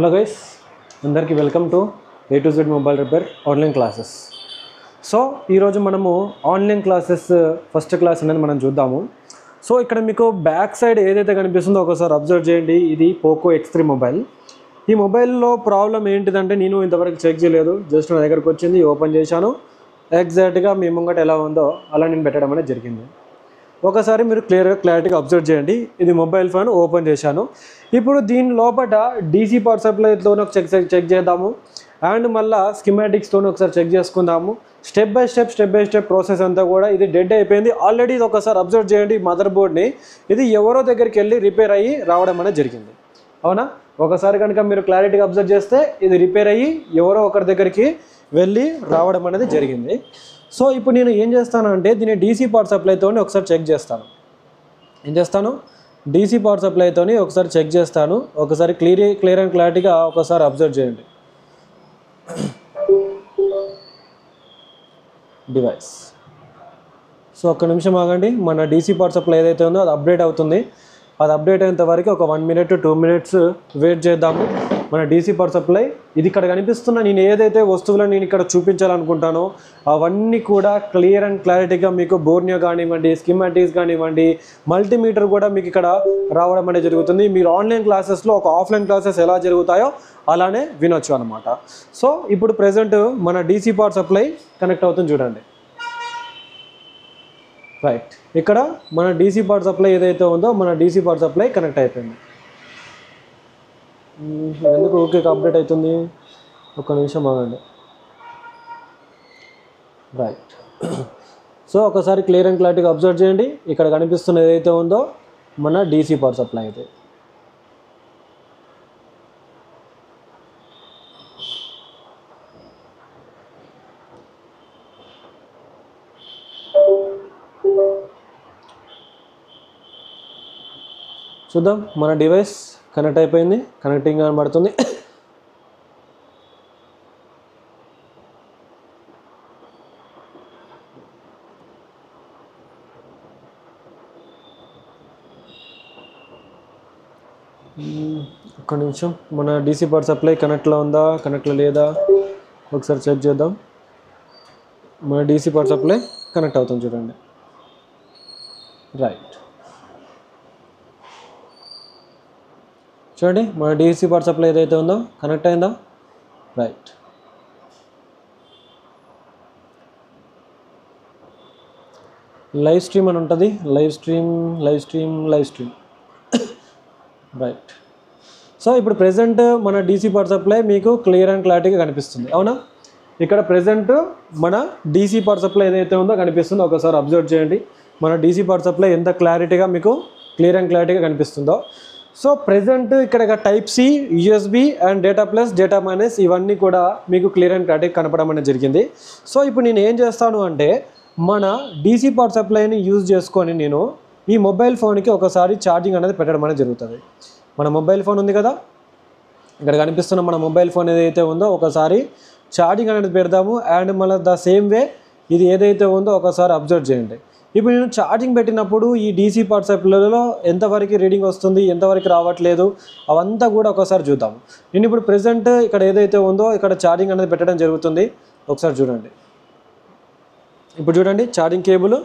Hello guys, అందరికీ welcome to A to Z mobile repair online classes. So ఈరోజు మనము online classes first class అనేది మనం చూద్దాము. సో ఇక్కడ మీకు బ్యాక్ సైడ్ ఏదైతే కనిపిస్తుందో ఒకసారి అబ్జర్వ్ చేయండి. ఇది పోకో X3 మొబైల్. ఈ మొబైల్లో ప్రాబ్లం ఏంటిదంటే నేను ఇంతవరకు చెక్ చేయలేదు. జస్ట్ నా దగ్గరకు వచ్చింది, ఓపెన్ చేశాను. ఎగ్జాక్ట్గా మీ ముంగట ఎలా ఉందో అలా నేను పెట్టడం అనేది జరిగింది. ఒకసారి మీరు క్లారిటీగా అబ్జర్వ్ చేయండి. ఇది మొబైల్ ఫోన్ ఓపెన్ చేశాను. ఇప్పుడు దీని లోపల డీసీ పవర్ సప్లైతోనే ఒక చెక్ చేద్దాము, అండ్ మళ్ళీ స్కిమాటిక్స్తోనే ఒకసారి చెక్ చేసుకుందాము. స్టెప్ బై స్టెప్ ప్రాసెస్ అంతా కూడా ఇది డెడ్ అయిపోయింది ఆల్రెడీ. ఇది ఒకసారి అబ్జర్వ్ చేయండి. మదర్ బోర్డ్ని ఇది ఎవరో దగ్గరికి వెళ్ళి రిపేర్ అయ్యి రావడం అనేది జరిగింది, అవునా? ఒకసారి కనుక మీరు క్లారిటీగా అబ్జర్వ్ చేస్తే ఇది రిపేర్ అయ్యి ఎవరో ఒకరి దగ్గరికి వెళ్ళి రావడం అనేది జరిగింది. సో ఇప్పుడు నేను ఏం చేస్తానంటే దీన్ని డీసీ పవర్ సప్లైతో ఒకసారి చెక్ చేస్తాను. ఏం చేస్తాను? డీసీ పవర్ సప్లైతో ఒకసారి చెక్ చేస్తాను. ఒకసారి క్లియర్ అండ్ క్లారిటీగా ఒకసారి అబ్జర్వ్ చేయండి. డివైస్. సో ఒక్క నిమిషం ఆగండి. మన డీసీ పవర్ సప్లై ఏదైతే ఉందో అది అప్డేట్ అవుతుంది. అది అప్డేట్ అయినంత వరకు ఒక 1 minute to 2 minutes వెయిట్ చేద్దాము. మన డీసీ పవర్ సప్లై ఇది ఇక్కడ కనిపిస్తున్న నేను ఏదైతే వస్తువులను నేను ఇక్కడ చూపించాలనుకుంటానో అవన్నీ కూడా క్లియర్ అండ్ క్లారిటీగా మీకు బోర్నియో కానివ్వండి, స్కిమాటిక్స్ కానివ్వండి, మల్టీమీటర్ కూడా మీకు ఇక్కడ రావడం అనేది జరుగుతుంది. మీరు ఆన్లైన్ క్లాసెస్లో ఒక ఆఫ్లైన్ క్లాసెస్ ఎలా జరుగుతాయో అలానే వినొచ్చు అనమాట. సో ఇప్పుడు ప్రెజెంట్ మన డీసీ పవర్ సప్లై కనెక్ట్ అవుతుంది చూడండి. రైట్, ఇక్కడ మన డీసీ పవర్ సప్లై ఏదైతే ఉందో మన డీసీ పవర్ సప్లై కనెక్ట్ అయిపోయింది. ఎందుకు ఓకే అప్డేట్ అవుతుంది? ఒక్క నిమిషం ఆగండి. రైట్, సో ఒకసారి క్లియర్ అండ్ క్లారిటీగా అబ్జర్వ్ చేయండి. ఇక్కడ కనిపిస్తున్న ఏదైతే ఉందో మన డీసీ పవర్ సప్లై అయితే. చూద్దాం, మన డివైస్ కనెక్ట్ అయిపోయింది, కనెక్టింగ్ కనబడుతుంది. ఒక్క నిమిషం, మన డీసీ పవర్ సప్లై కనెక్ట్లో ఉందా కనెక్ట్లో లేదా ఒకసారి చెక్ చేద్దాం. మన డీసీ పవర్ సప్లై కనెక్ట్ అవుతుంది చూడండి. రైట్, చూడండి మన డీసీ పవర్ సప్లై ఏదైతే ఉందో కనెక్ట్ అయిందా? రైట్, లైవ్ స్ట్రీమ్ అని ఉంటుంది. Live stream. రైట్, సో ఇప్పుడు ప్రెజెంట్ మన డీసీ పవర్ సప్లై మీకు క్లియర్ అండ్ క్లారిటీగా కనిపిస్తుంది, అవునా? ఇక్కడ ప్రెజెంట్ మన డీసీ పవర్ సప్లై ఏదైతే ఉందో కనిపిస్తుందో ఒకసారి అబ్జర్వ్ చేయండి. మన డీసీ పవర్ సప్లై ఎంత క్లారిటీగా మీకు క్లియర్ అండ్ క్లారిటీగా కనిపిస్తుందో. సో ప్రెజెంట్ ఇక్కడ type C, USB and data plus, data minus ఇవన్నీ కూడా మీకు క్లియర్ అండ్ క్లారిటీ కనపడడం అనేది జరిగింది. సో ఇప్పుడు నేను ఏం చేస్తాను అంటే మన డీసీ పవర్ సప్లైని యూజ్ చేసుకొని నేను ఈ మొబైల్ ఫోన్కి ఒకసారి ఛార్జింగ్ అనేది పెట్టడం అనేది జరుగుతుంది. మన మొబైల్ ఫోన్ ఉంది కదా, ఇక్కడ కనిపిస్తున్న మన మొబైల్ ఫోన్ ఏదైతే ఉందో ఒకసారి ఛార్జింగ్ అనేది పెడదాము. అండ్ మళ్ళీ ద సేమ్ వే ఇది ఏదైతే ఉందో ఒకసారి అబ్జర్వ్ చేయండి. ఇప్పుడు నేను ఛార్జింగ్ పెట్టినప్పుడు ఈ డీసీ పవర్ సప్లైలో ఎంతవరకు రీడింగ్ వస్తుంది, ఎంతవరకు రావట్లేదు అవంతా కూడా ఒకసారి చూద్దాం. నేను ఇప్పుడు ప్రెజెంట్ ఇక్కడ ఏదైతే ఉందో ఇక్కడ ఛార్జింగ్ అనేది పెట్టడం జరుగుతుంది. ఒకసారి చూడండి. ఇప్పుడు చూడండి, ఛార్జింగ్ కేబుల్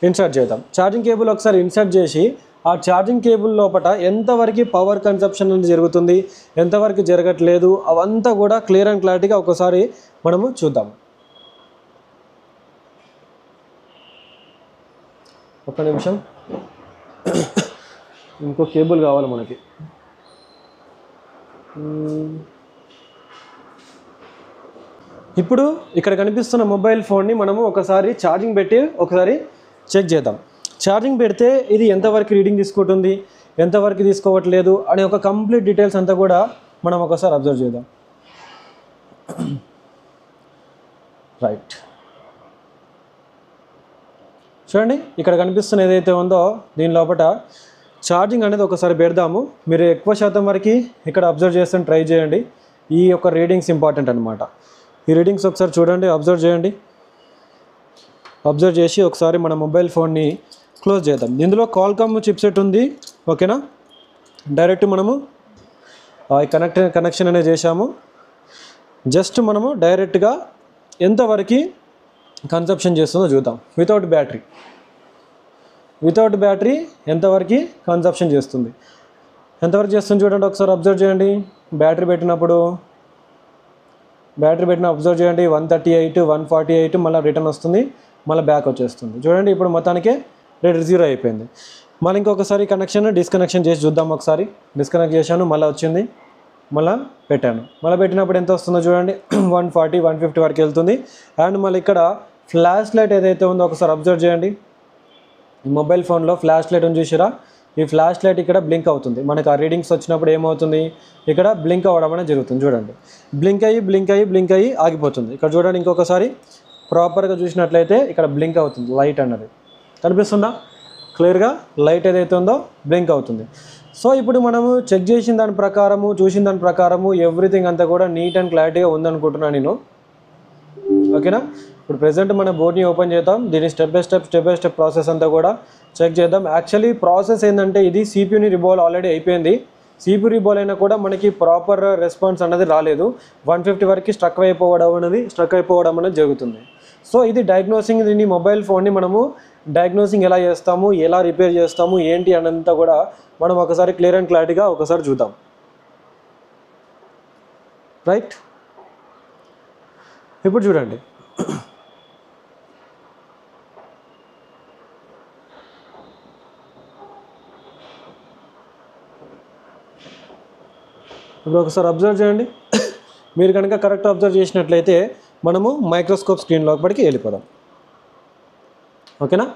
ఇన్సర్ట్ చేద్దాం. ఛార్జింగ్ కేబుల్ ఒకసారి ఇన్సర్ట్ చేసి ఆ ఛార్జింగ్ కేబుల్ లోపల ఎంతవరకు పవర్ కన్సప్షన్ అనేది జరుగుతుంది, ఎంతవరకు జరగట్లేదు అవంతా కూడా క్లియర్ అండ్ క్లారిటీగా ఒకసారి మనము చూద్దాం. ఒక్క నిమిషం, ఇంకో కేబుల్ కావాలి మనకి. ఇప్పుడు ఇక్కడ కనిపిస్తున్న మొబైల్ ఫోన్ని మనము ఒకసారి ఛార్జింగ్ పెట్టి ఒకసారి చెక్ చేద్దాం. ఛార్జింగ్ పెడితే ఇది ఎంతవరకు రీడింగ్ తీసుకుంటుంది, ఎంతవరకు తీసుకోవట్లేదు అనే ఒక కంప్లీట్ డీటెయిల్స్ అంతా కూడా మనం ఒకసారి అబ్జర్వ్ చేద్దాం. రైట్, చూడండి ఇక్కడ కనిపిస్తున్న ఏదైతే ఉందో దీని లోపల ఛార్జింగ్ అనేది ఒకసారి పెడదాము. మీరు ఎక్కువ శాతం వరకు ఇక్కడ అబ్జర్వ్ చేస్తే ట్రై చేయండి. ఈ యొక్క రీడింగ్స్ ఇంపార్టెంట్ అనమాట. ఈ రీడింగ్స్ ఒకసారి చూడండి, అబ్జర్వ్ చేయండి. అబ్జర్వ్ చేసి ఒకసారి మన మొబైల్ ఫోన్ని క్లోజ్ చేద్దాం. ఇందులో కాల్కామ్ చిప్సెట్ ఉంది, ఓకేనా? డైరెక్ట్ మనము కనెక్షన్ అనేది చేశాము. జస్ట్ మనము డైరెక్ట్గా ఎంతవరకు కన్సప్షన్ చేస్తుందో చూద్దాం. వితౌట్ బ్యాటరీ ఎంతవరకు కన్సప్షన్ చేస్తుంది, ఎంతవరకు చేస్తుంది చూడండి, ఒకసారి అబ్జర్వ్ చేయండి. బ్యాటరీ పెట్టినప్పుడు అబ్జర్వ్ చేయండి, 138, 148, మళ్ళీ రిటర్న్ వస్తుంది, మళ్ళీ బ్యాక్ వచ్చేస్తుంది. చూడండి ఇప్పుడు మొత్తానికే రేట్ 0 అయిపోయింది. మళ్ళీ ఇంకొకసారి డిస్కనెక్షన్ చేసి చూద్దాం. ఒకసారి డిస్కనెక్ట్ చేశాను, మళ్ళీ వచ్చింది, మళ్ళీ పెట్టాను. మళ్ళీ పెట్టినప్పుడు ఎంత వస్తుందో చూడండి, 140, 150 వరకు వెళ్తుంది. అండ్ మళ్ళీ ఇక్కడ ఫ్లాష్ లైట్ ఏదైతే ఉందో ఒకసారి అబ్జర్వ్ చేయండి. ఈ మొబైల్ ఫోన్లో ఫ్లాష్ లైట్ ఉంది చూసిరా, ఈ ఫ్లాష్ లైట్ ఇక్కడ బ్లింక్ అవుతుంది. మనకు ఆ రీడింగ్స్ వచ్చినప్పుడు ఏమవుతుంది, ఇక్కడ బ్లింక్ అవ్వడం అనేది జరుగుతుంది. చూడండి, బ్లింక్ అయ్యి ఆగిపోతుంది. ఇక్కడ చూడండి ఇంకొకసారి ప్రాపర్గా చూసినట్లయితే ఇక్కడ బ్లింక్ అవుతుంది, లైట్ అన్నది కనిపిస్తుందా క్లియర్గా, లైట్ ఏదైతే ఉందో బ్లింక్ అవుతుంది. సో ఇప్పుడు మనము చెక్ చేసిన దాని ప్రకారము, చూసిన దాని ప్రకారము ఎవ్రీథింగ్ అంతా కూడా నీట్ అండ్ క్లారిటీగా ఉందనుకుంటున్నాను నేను. ఓకేనా, ఇప్పుడు ప్రెజెంట్ మన బోర్డ్ని ఓపెన్ చేద్దాం. దీన్ని స్టెప్ బై స్టెప్ ప్రాసెస్ అంతా కూడా చెక్ చేద్దాం. యాక్చువల్లీ ప్రాసెస్ ఏంటంటే ఇది సిపియూని రిబాల్ ఆల్రెడీ అయిపోయింది. సిపియూ రిబాల్ అయినా కూడా మనకి ప్రాపర్ రెస్పాన్స్ అనేది రాలేదు. 150 వరకు స్ట్రక్ అయిపోవడం అనేది జరుగుతుంది. సో ఇది డయాగ్నోసింగ్, దీన్ని మొబైల్ ఫోన్ని మనము డయాగ్నోసింగ్ ఎలా చేస్తాము, ఎలా రిపేర్ చేస్తాము ఏంటి అనంతా కూడా మనం ఒకసారి క్లియర్ అండ్ క్లారిటీగా ఒకసారి చూద్దాం. రైట్, ఇప్పుడు చూడండి, ఇప్పుడు ఒకసారి అబ్జర్వ్ చేయండి. మీరు కనుక కరెక్ట్ అబ్జర్వ్ చేసినట్లయితే మనము మైక్రోస్కోప్ స్క్రీన్ లోపలికి వెళ్ళిపోదాం. ఓకేనా,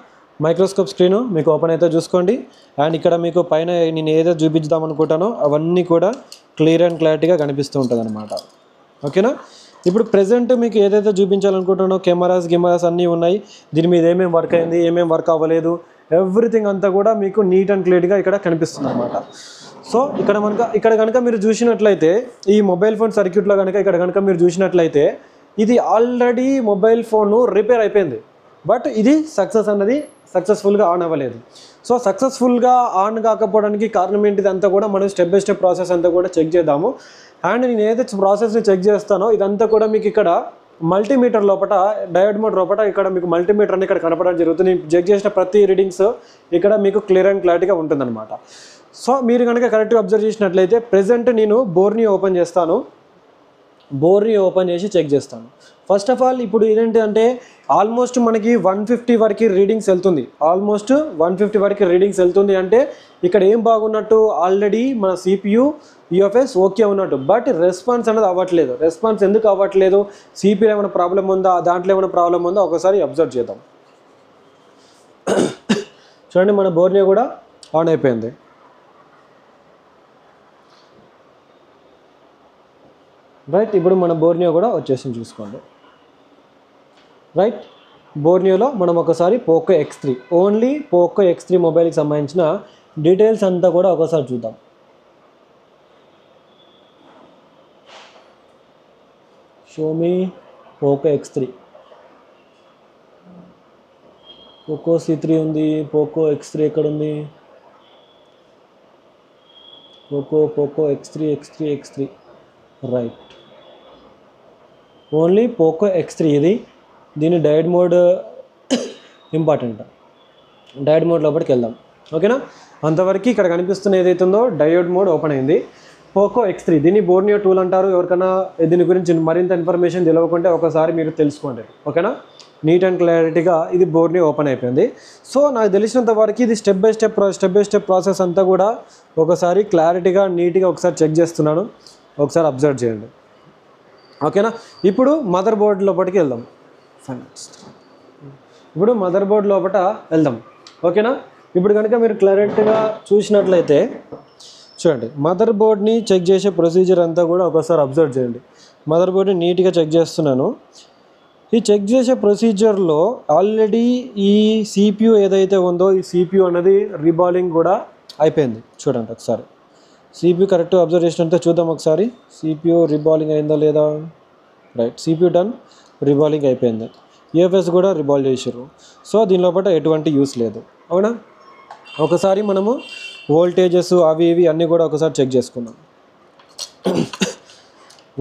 మైక్రోస్కోప్ స్క్రీను మీకు ఓపెన్ అయితే చూసుకోండి. అండ్ ఇక్కడ మీకు పైన నేను ఏదో చూపించుదాం అనుకుంటానో అవన్నీ కూడా క్లియర్ అండ్ క్లారిటీగా కనిపిస్తూ ఉంటుంది అనమాట. ఓకేనా, ఇప్పుడు ప్రెజెంట్ మీకు ఏదైతే చూపించాలనుకుంటున్నానో కెమెరాస్ అన్నీ ఉన్నాయి. దీని మీద ఏమేమి వర్క్ అయింది, ఏమేమి వర్క్ అవ్వలేదు, ఎవ్రీథింగ్ అంతా కూడా మీకు నీట్ అండ్ క్లియర్గా ఇక్కడ కనిపిస్తుంది అనమాట. సో ఇక్కడ కనుక మీరు చూసినట్లయితే ఈ మొబైల్ ఫోన్ సర్క్యూట్లో ఇక్కడ కనుక మీరు చూసినట్లయితే ఇది ఆల్రెడీ మొబైల్ ఫోన్ రిపేర్ అయిపోయింది. బట్ ఇది సక్సెస్ఫుల్గా ఆన్ అవ్వలేదు. సో సక్సెస్ఫుల్గా ఆన్ కాకపోవడానికి కారణం ఏంటిది అంతా కూడా మనం స్టెప్ బై స్టెప్ ప్రాసెస్ అంతా కూడా చెక్ చేద్దాము. అండ్ నేను ఏదైతే ప్రాసెస్ని చెక్ చేస్తానో ఇదంతా కూడా మీకు ఇక్కడ మల్టీమీటర్ లోపల డయోడ్ మోడ్ లోపల ఇక్కడ మీకు మల్టీమీటర్ అని ఇక్కడ కనపడడం జరుగుతుంది. నేను చెక్ చేసిన ప్రతి రీడింగ్స్ ఇక్కడ మీకు క్లియర్ అండ్ క్లారిటీగా ఉంటుందన్నమాట. సో మీరు కనుక కరెక్ట్గా అబ్జర్వ్ చేసినట్లయితే ప్రెజెంట్ నేను బోర్ని ఓపెన్ చేస్తాను. బోర్ని ఓపెన్ చేసి చెక్ చేస్తాను. ఫస్ట్ ఆఫ్ ఆల్ ఇప్పుడు ఏంటంటే ఆల్మోస్ట్ మనకి 150 వరకు రీడింగ్స్ వెళ్తుంది. ఆల్మోస్ట్ 150 వరకు రీడింగ్స్ వెళ్తుంది అంటే ఇక్కడ ఏం బాగున్నట్టు, ఆల్రెడీ మన CPU UFS ఓకే ఉన్నట్టు. బట్ రెస్పాన్స్ అనేది అవ్వట్లేదు. రెస్పాన్స్ ఎందుకు అవ్వట్లేదు, CPU ఏమైనా ప్రాబ్లం ఉందా, దాంట్లో ఏమైనా ప్రాబ్లం ఉందా ఒకసారి అబ్జర్వ్ చేద్దాం. చూడండి మన బోర్ని కూడా ఆన్ అయిపోయింది. రైట్, ఇప్పుడు మన బోర్నియో కూడా వచ్చేసి చూసుకోండి. రైట్, బోర్నియోలో మనం ఒకసారి Poco X3, only Poco X3 మొబైల్కి సంబంధించిన డీటెయిల్స్ అంతా కూడా ఒకసారి చూద్దాం. Xiaomi Poco X3, Poco C3 ఉంది, పోకో X3 ఎక్కడ ఉంది, Poco X3. Right, only Poco X3 ఇది. దీని diode mode important. Diode mode లోపలికి వెళ్దాం. ఓకేనా, అంతవరకు ఇక్కడ కనిపిస్తున్న ఏదైతుందో డయోడ్ మోడ్ ఓపెన్ అయింది. పోకో X3 దీన్ని బోర్నియో టూల్ అంటారు. ఎవరికైనా దీని గురించి మరింత ఇన్ఫర్మేషన్ తెలియకుంటే ఒకసారి మీరు తెలుసుకోండి. ఓకేనా, నీట్ అండ్ క్లారిటీగా ఇది బోర్నియో ఓపెన్ అయిపోయింది. సో నాకు తెలిసినంత వరకు ఇది స్టెప్ బై స్టెప్ ప్రాసెస్ అంతా కూడా ఒకసారి క్లారిటీగా నీట్గా ఒకసారి చెక్ చేస్తున్నాను. ఒకసారి అబ్జర్వ్ చేయండి. ఓకేనా, ఇప్పుడు మదర్ బోర్డ్ లోపలికి వెళ్దాం. ఇప్పుడు మదర్ బోర్డ్ లోపల వెళ్దాం. ఓకేనా, ఇప్పుడు కనుక మీరు క్లారిటీగా చూసినట్లయితే చూడండి, మదర్ బోర్డ్ని చెక్ చేసే ప్రొసీజర్ అంతా కూడా ఒకసారి అబ్జర్వ్ చేయండి. మదర్ బోర్డ్ని నీట్గా చెక్ చేస్తున్నాను. ఈ చెక్ చేసే ప్రొసీజర్లో ఆల్రెడీ ఈ CPU ఏదైతే ఉందో ఈ CPU అనేది రీబాలింగ్ కూడా అయిపోయింది. చూడండి ఒకసారి CPU కరెక్ట్గా అబ్జర్వ్ చేసినంత చూద్దాం ఒకసారి. CPU రీబాలింగ్ అయిందా లేదా. రైట్, CPU డన్, రీబాలింగ్ అయిపోయింది. UFS కూడా రీబాల్ చేసారు. సో దీని లోపల ఎటువంటి యూస్ లేదు. అవునా, ఒకసారి మనము వోల్టేజెస్ అవి ఇవి అన్నీ కూడా ఒకసారి చెక్ చేసుకుందాం.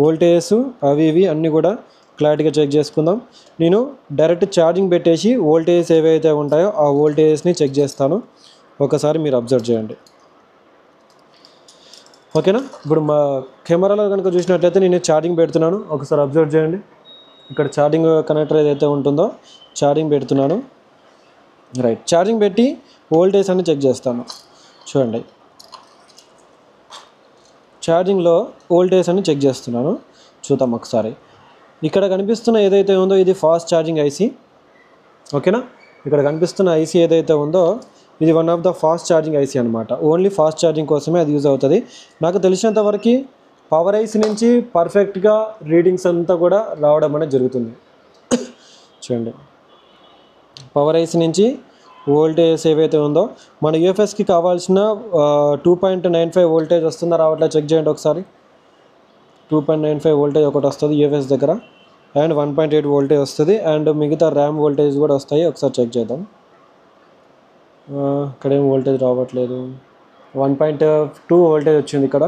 వోల్టేజెస్ అవి ఇవి అన్నీ కూడా క్లారిటీగా చెక్ చేసుకుందాం. నేను డైరెక్ట్ ఛార్జింగ్ పెట్టేసి వోల్టేజెస్ ఏవైతే ఉంటాయో ఆ వోల్టేజెస్ని చెక్ చేస్తాను. ఒకసారి మీరు అబ్జర్వ్ చేయండి, ఓకేనా. ఇప్పుడు మా కెమెరాలో కనుక చూసినట్లయితే నేను ఛార్జింగ్ పెడుతున్నాను. ఒకసారి అబ్జర్వ్ చేయండి. ఇక్కడ ఛార్జింగ్ కనెక్టర్ ఏదైతే ఉంటుందో ఛార్జింగ్ పెడుతున్నాను. రైట్, ఛార్జింగ్ పెట్టి వోల్టేజ్ అన్ని చెక్ చేస్తాను. చూడండి, ఛార్జింగ్లో వోల్టేజ్ అన్ని చెక్ చేస్తున్నాను. చూద్దాం ఒకసారి. ఇక్కడ కనిపిస్తున్న ఏదైతే ఉందో ఇది ఫాస్ట్ ఛార్జింగ్ ఐసీ, ఓకేనా. ఇక్కడ కనిపిస్తున్న ఐసీ ఏదైతే ఉందో ఇది one of the fast charging IC అనమాట. ఓన్లీ ఫాస్ట్ ఛార్జింగ్ కోసమే అది యూజ్ అవుతుంది. నాకు తెలిసినంతవరకు పవర్ ఐసీ నుంచి పర్ఫెక్ట్గా రీడింగ్స్ అంతా కూడా రావడం అనేది జరుగుతుంది. చూడండి, పవర్ ఐసీ నుంచి వోల్టేజ్ ఏవైతే ఉందో మన యూఎఫ్ఎస్కి కావాల్సిన 2.95 వోల్టేజ్ వస్తుందా రావట్లేదు చెక్ చేయండి ఒకసారి. 2.95 వోల్టేజ్ ఒకటి వస్తుంది యూఎఫ్ఎస్ దగ్గర, అండ్ 1.8 వోల్టేజ్ వస్తుంది, అండ్ మిగతా ర్యామ్ వోల్టేజ్ కూడా వస్తాయి. ఒకసారి చెక్ చేద్దాం. ఇక్కడేం వోల్టేజ్ రావట్లేదు. 1.2 వోల్టేజ్ వచ్చింది, ఇక్కడ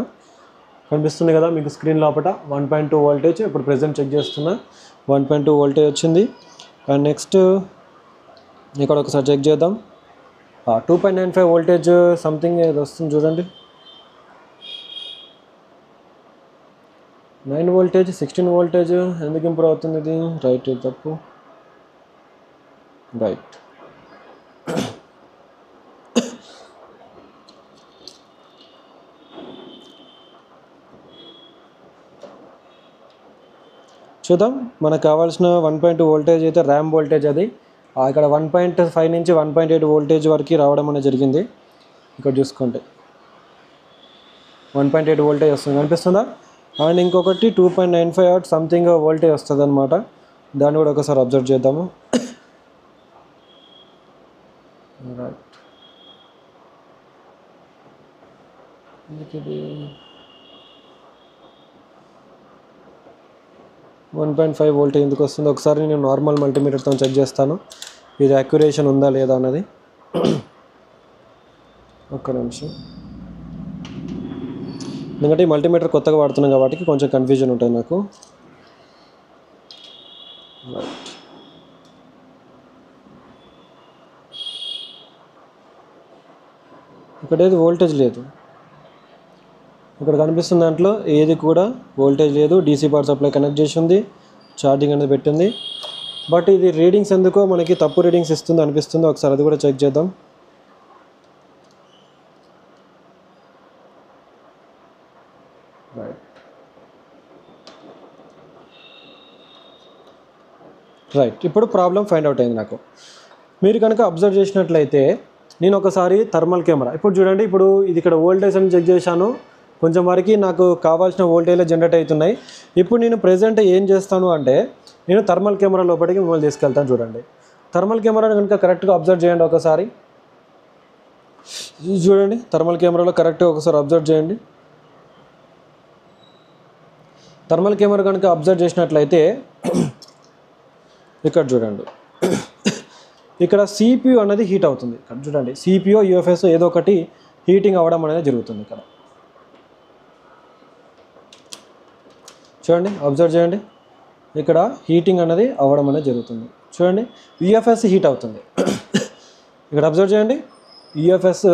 కనిపిస్తుంది కదా మీకు స్క్రీన్ లోపల 1.2 వోల్టేజ్. ఇప్పుడు ప్రెజెంట్ చెక్ చేస్తున్నా 1.2 వోల్టేజ్ వచ్చింది. అండ్ నెక్స్ట్ ఇక్కడ ఒకసారి చెక్ చేద్దాం. 2.95 వోల్టేజ్ సంథింగ్ ఏది వస్తుంది చూడండి. 9 వోల్టేజ్ 16 వోల్టేజ్ ఎందుకు ఇంప్రూవ్ అవుతుంది ఇది? రైట్, ఇది తప్పు. రైట్, చూద్దాం. మనకు కావాల్సిన 1.2 వోల్టేజ్ అయితే ర్యామ్ వోల్టేజ్ అది. ఇక్కడ 1.5 నుంచి 1.8 వోల్టేజ్ వరకు రావడం అనేది జరిగింది. ఇక్కడ చూసుకోండి 1.8 వోల్టేజ్ వస్తుంది, కనిపిస్తుందా. అండ్ ఇంకొకటి 2.95 సంథింగ్ వోల్టేజ్ వస్తుంది అనమాట. దాన్ని కూడా ఒకసారి అబ్జర్వ్ చేద్దాము. రైట్, ఇది 1.5 వోల్టేజ్ ఎందుకు వస్తుంది ఒకసారి నేను నార్మల్ మల్టీమీటర్తో చెక్ చేస్తాను, ఇది అక్యురేషన్ ఉందా లేదా అన్నది. ఒక్క నిమిషం, ఎందుకంటే ఈ మల్టీమీటర్ కొత్తగా వాడుతున్నాం కాబట్టి కొంచెం కన్ఫ్యూజన్ ఉంటుంది నాకు. రైట్, ఇక్కడ ఏది వోల్టేజ్ లేదు, ఇక్కడ కనిపిస్తున్న దాంట్లో ఏది కూడా వోల్టేజ్ లేదు. డీసీ పవర్ సప్లై కనెక్ట్ చేసి ఉంది, ఛార్జింగ్ అనేది పెట్టింది. బట్ ఇది రీడింగ్స్ ఎందుకో మనకి తప్పు రీడింగ్స్ ఇస్తుంది అనిపిస్తుంది. ఒకసారి అది కూడా చెక్ చేద్దాం. రైట్, ఇప్పుడు ప్రాబ్లం ఫైండ్ అవుట్ అయింది నాకు. మీరు కనుక అబ్జర్వ్ చేసినట్లయితే నేను ఒకసారి థర్మల్ కెమెరా ఇప్పుడు చూడండి. ఇప్పుడు ఇది ఇక్కడ వోల్టేజ్ అని చెక్ చేశాను, కొంచెం వరకు నాకు కావాల్సిన వోల్టేజ్లో జనరేట్ అవుతున్నాయి. ఇప్పుడు నేను ప్రెజెంట్ ఏం చేస్తాను అంటే నేను థర్మల్ కెమెరా లోపలికి మిమ్మల్ని తీసుకెళ్తాను. చూడండి, థర్మల్ కెమెరాని కనుక కరెక్ట్గా అబ్జర్వ్ చేయండి ఒకసారి. చూడండి, థర్మల్ కెమెరాలో కరెక్ట్గా ఒకసారి అబ్జర్వ్ చేయండి. థర్మల్ కెమెరా కనుక అబ్జర్వ్ చేసినట్లయితే ఇక్కడ చూడండి, ఇక్కడ సిపియు అనేది హీట్ అవుతుంది. ఇక్కడ చూడండి, సిపియు యూఎఫ్ఎస్ ఏదో ఒకటి హీటింగ్ అవ్వడం అనేది జరుగుతుంది. ఇక్కడ చూడండి, అబ్జర్వ్ చేయండి, ఇక్కడ హీటింగ్ అనేది అవ్వడం అనేది జరుగుతుంది. చూడండి, యూఎఫ్ఎస్ హీట్ అవుతుంది. ఇక్కడ అబ్జర్వ్ చేయండి, యూఎఫ్ఎస్